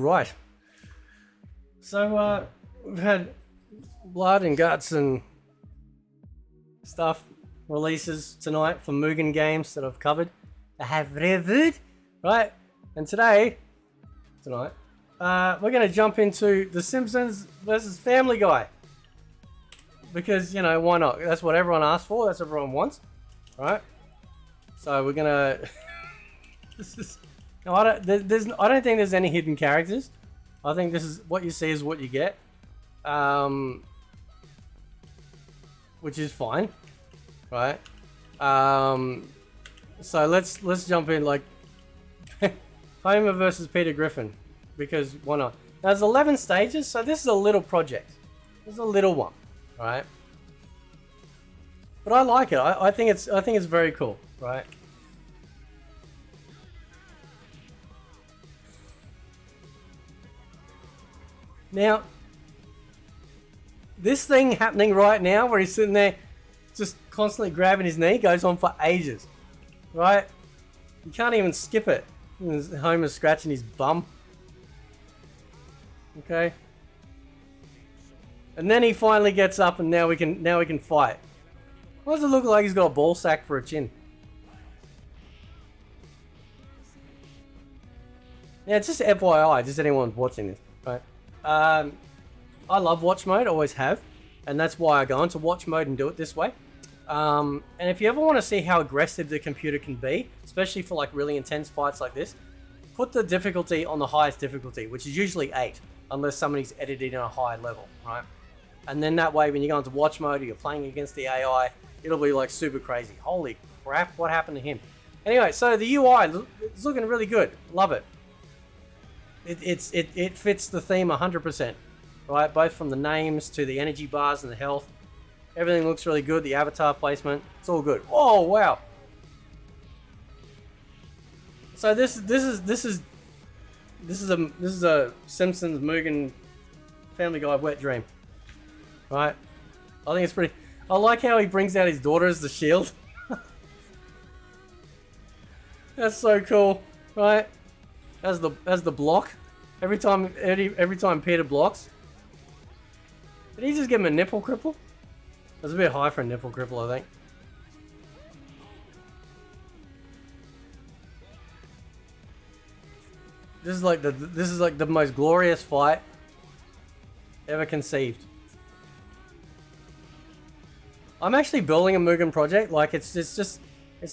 right. So, we've had blood and guts and stuff releases tonight for Mugen games that I've covered. I have reviewed, right? And tonight, we're going to jump into The Simpsons versus Family Guy. Because, you know, why not? That's what everyone asked for. That's what everyone wants, right? So we're going to... This is... No, I don't think there's any hidden characters. I think this is what you see is what you get, which is fine, right? So let's jump in, like Homer versus Peter Griffin, because why not? Now, there's 11 stages, so this is a little project. This is a little one, right? But I like it. I think it's very cool, right? Now, this thing happening right now, where he's sitting there just constantly grabbing his knee, goes on for ages, right? You can't even skip it. Homer's scratching his bum. Okay. And then he finally gets up, and now we can fight. Why does it look like he's got a ball sack for a chin? Yeah, it's just FYI, just anyone watching this, right? I love watch mode, always have, and that's why I go into watch mode and do it this way. And if you ever want to see how aggressive the computer can be, especially for like really intense fights like this, put the difficulty on the highest difficulty, which is usually 8, unless somebody's edited in a high level, right? And then that way, when you go into watch mode or you're playing against the AI, it'll be like super crazy. Holy crap, what happened to him? Anyway, so the UI, it's looking really good. Love it. It fits the theme 100%, right? Both from the names to the energy bars and the health. Everything looks really good. The avatar placement, it's all good. Oh wow! So this is a Simpsons Mugen Family Guy wet dream, right? I think it's pretty. I like how he brings out his daughter as the shield. That's so cool, right? As the block, every time Peter blocks. Did he just give him a nipple cripple? That's a bit high for a nipple cripple, I think. This is like the most glorious fight ever conceived. I'm actually building a Mugen project. Like it's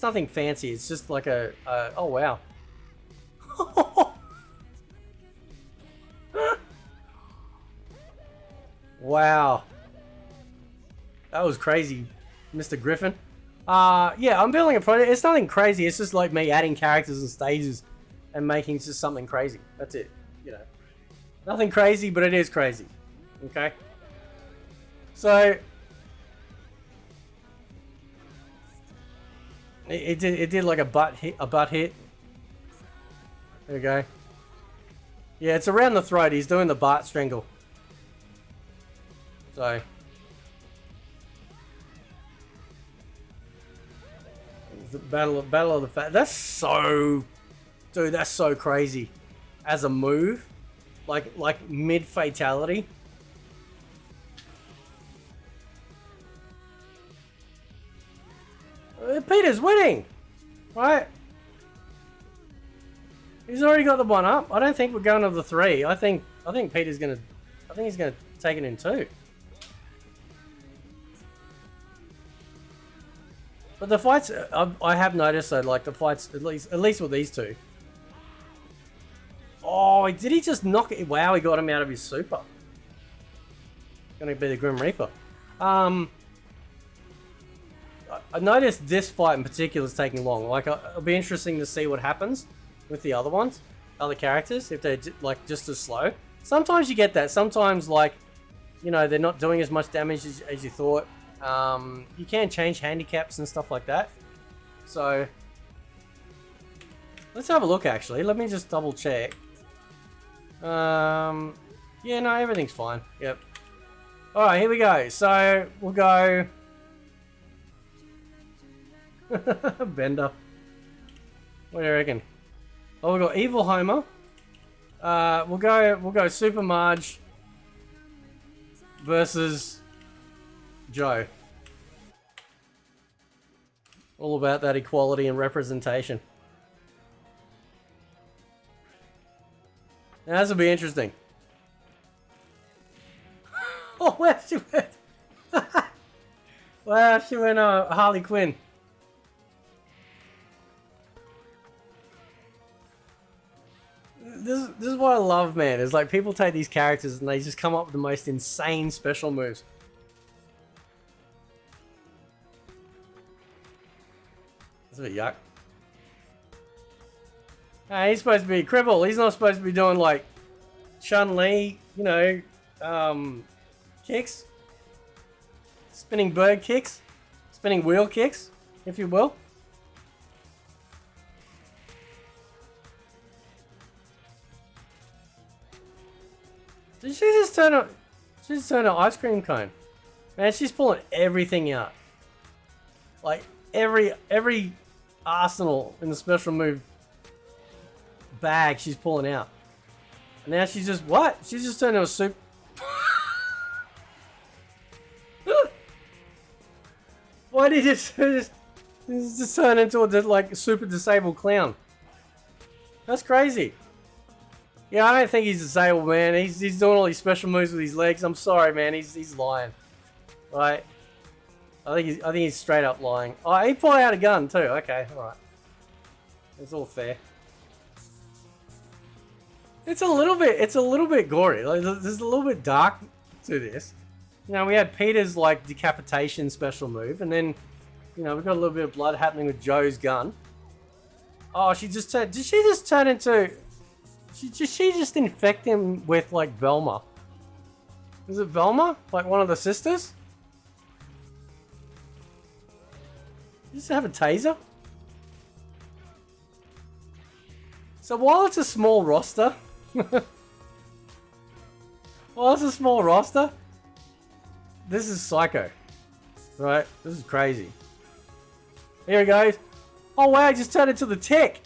nothing fancy. It's just like oh wow. Wow. That was crazy, Mr. Griffin. Yeah, I'm building a project. It's nothing crazy. It's just like me adding characters and stages and making just something crazy. That's it. You know, nothing crazy, but it is crazy. Okay. So it did like a butt hit. There we go. Yeah, it's around the throat. He's doing the Bart strangle. So the battle of the fat. That's so, dude. That's so crazy. As a move, like mid fatality. Peter's winning, right? He's already got the 1 up. I don't think we're going to the 3. I think Peter's gonna. I think he's gonna take it in 2. But the fights, I have noticed though, like the fights, at least with these two. Oh, did he just knock it? Wow, he got him out of his super. Gonna be the Grim Reaper. I noticed this fight in particular is taking long. Like, it'll be interesting to see what happens with the other ones, other characters, if they're like just as slow. Sometimes you get that. Sometimes, like, you know, they're not doing as much damage as you thought. You can change handicaps and stuff like that. So let's have a look. Actually, let me just double check. Yeah, no, everything's fine. Yep. All right, here we go. So we'll go. Bender. What do you reckon? Oh, we've got Evil Homer. We'll go Super Marge versus Joe. All about that equality and representation. Now, this will be interesting. Oh, where she went? Wow, she went Harley Quinn. This is what I love, man. Is like people take these characters and they just come up with the most insane special moves. That's a bit yuck. Hey, he's supposed to be crippled. He's not supposed to be doing like Chun-Li, you know, kicks. Spinning bird kicks. Spinning wheel kicks, if you will. Did she just turn a... She just turned an ice cream cone. Man, she's pulling everything out. Like, every arsenal in the special move bag she's pulling out. And now she's just... What? She's just turned into a soup... Why did he just turn into a like super disabled clown? That's crazy. Yeah, I don't think he's disabled, man. He's doing all these special moves with his legs. I'm sorry, man. He's lying. Right? I think he's straight up lying. Oh, he pulled out a gun too. Okay, all right. It's all fair. It's a little bit gory. Like, there's a little bit dark to this. You know, we had Peter's like decapitation special move, and then, you know, we've got a little bit of blood happening with Joe's gun. Oh, she just turned. Did she just turn into? She just infect him with like Velma? Is it Velma? Like one of the sisters? Does it have a taser? So while it's a small roster, this is psycho, right? This is crazy. Here he goes. Oh wow, he just turned into the Tick.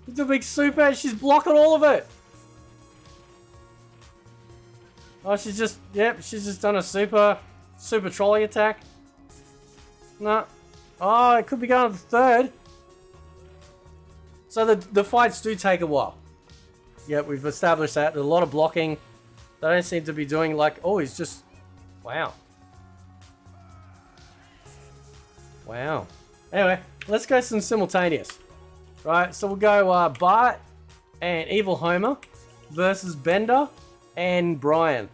It's a big super. She's blocking all of it. Oh, she's just done a super trolley attack. No. Oh, it could be going to the third. So the fights do take a while. Yeah, we've established that. There's a lot of blocking. They don't seem to be doing like, oh, he's just, wow. Wow. Anyway, let's go some simultaneous. Right, so we'll go Bart and Evil Homer versus Bender and Brian.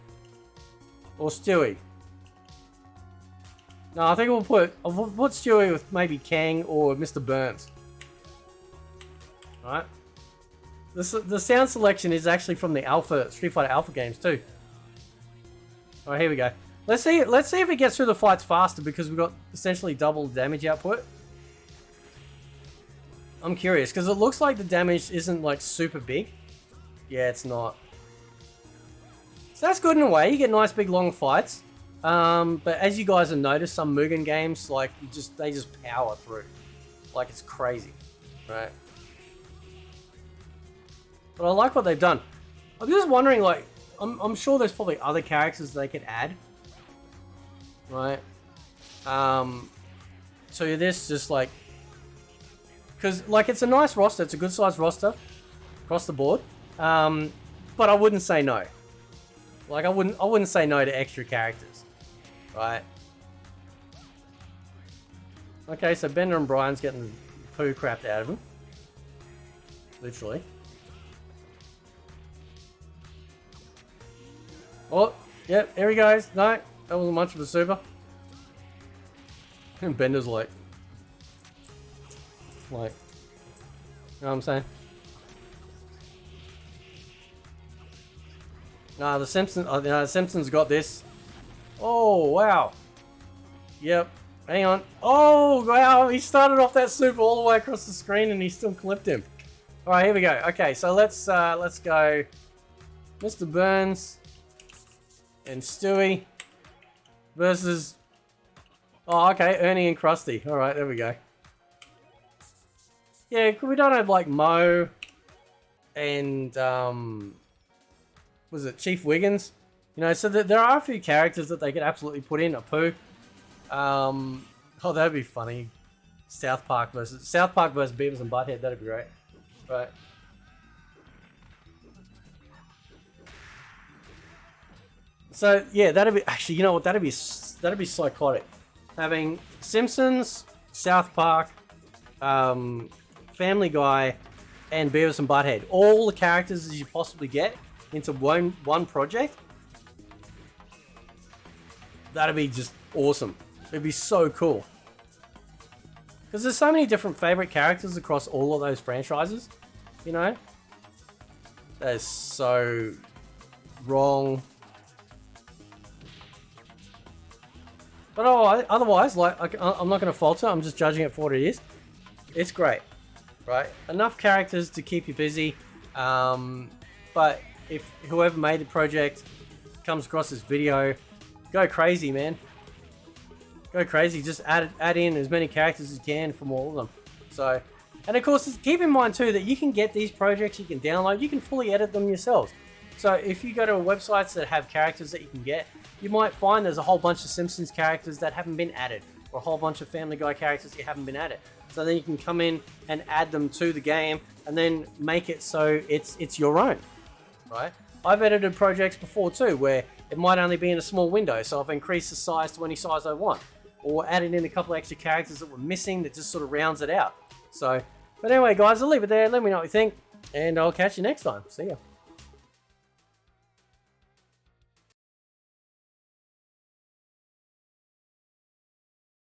Or Stewie. No, I think we'll put Stewie with maybe Kang or Mr. Burns. Alright. The sound selection is actually from the Street Fighter Alpha games too. Alright, here we go. Let's see if it gets through the fights faster because we've got essentially double damage output. I'm curious because it looks like the damage isn't like super big. Yeah, it's not. So that's good in a way. You get nice big long fights. But as you guys have noticed, some Mugen games like they just power through, like it's crazy, right? But I like what they've done. I'm just wondering, like, I'm sure there's probably other characters they could add, right? So this just like, because like it's a nice roster, it's a good sized roster across the board. But I wouldn't say no. Like I wouldn't say no to extra characters, right? Okay, so Bender and Brian's getting the poo crapped out of him, literally. Oh, yep, here he goes. No, that wasn't much of a super. And Bender's like, you know what I'm saying? Nah, the Simpsons got this. Oh, wow. Yep. Hang on. Oh, wow. He started off that super all the way across the screen and he still clipped him. All right, here we go. Okay, so let's go Mr. Burns and Stewie versus... Oh, okay, Ernie and Krusty. All right, there we go. Yeah, we don't have, like, Mo and was it Chief Wiggins? You know, so there are a few characters that they could absolutely put in. Apu. Oh, that'd be funny. South Park versus Beavis and Butthead. That'd be great, right? So yeah, that'd be actually. You know what? That'd be psychotic. Having Simpsons, South Park, Family Guy, and Beavis and Butthead, all the characters as you possibly get into one project. That'd be just awesome. It'd be so cool. Because there's so many different favorite characters across all of those franchises, you know? That is so wrong. But otherwise, like, I'm not going to falter. I'm just judging it for what it is. It's great, right? Enough characters to keep you busy. But if whoever made the project comes across this video, go crazy, man. Go crazy. Just add in as many characters as you can from all of them. So, and of course, keep in mind too that you can get these projects, you can download, you can fully edit them yourselves. So if you go to websites that have characters that you can get, you might find there's a whole bunch of Simpsons characters that haven't been added, or a whole bunch of Family Guy characters that haven't been added. So then you can come in and add them to the game, and then make it so it's your own, right? I've edited projects before too, where it might only be in a small window, so I've increased the size to any size I want, or added in a couple of extra characters that were missing that just sort of rounds it out. So, but anyway, guys, I'll leave it there. Let me know what you think, and I'll catch you next time. See ya.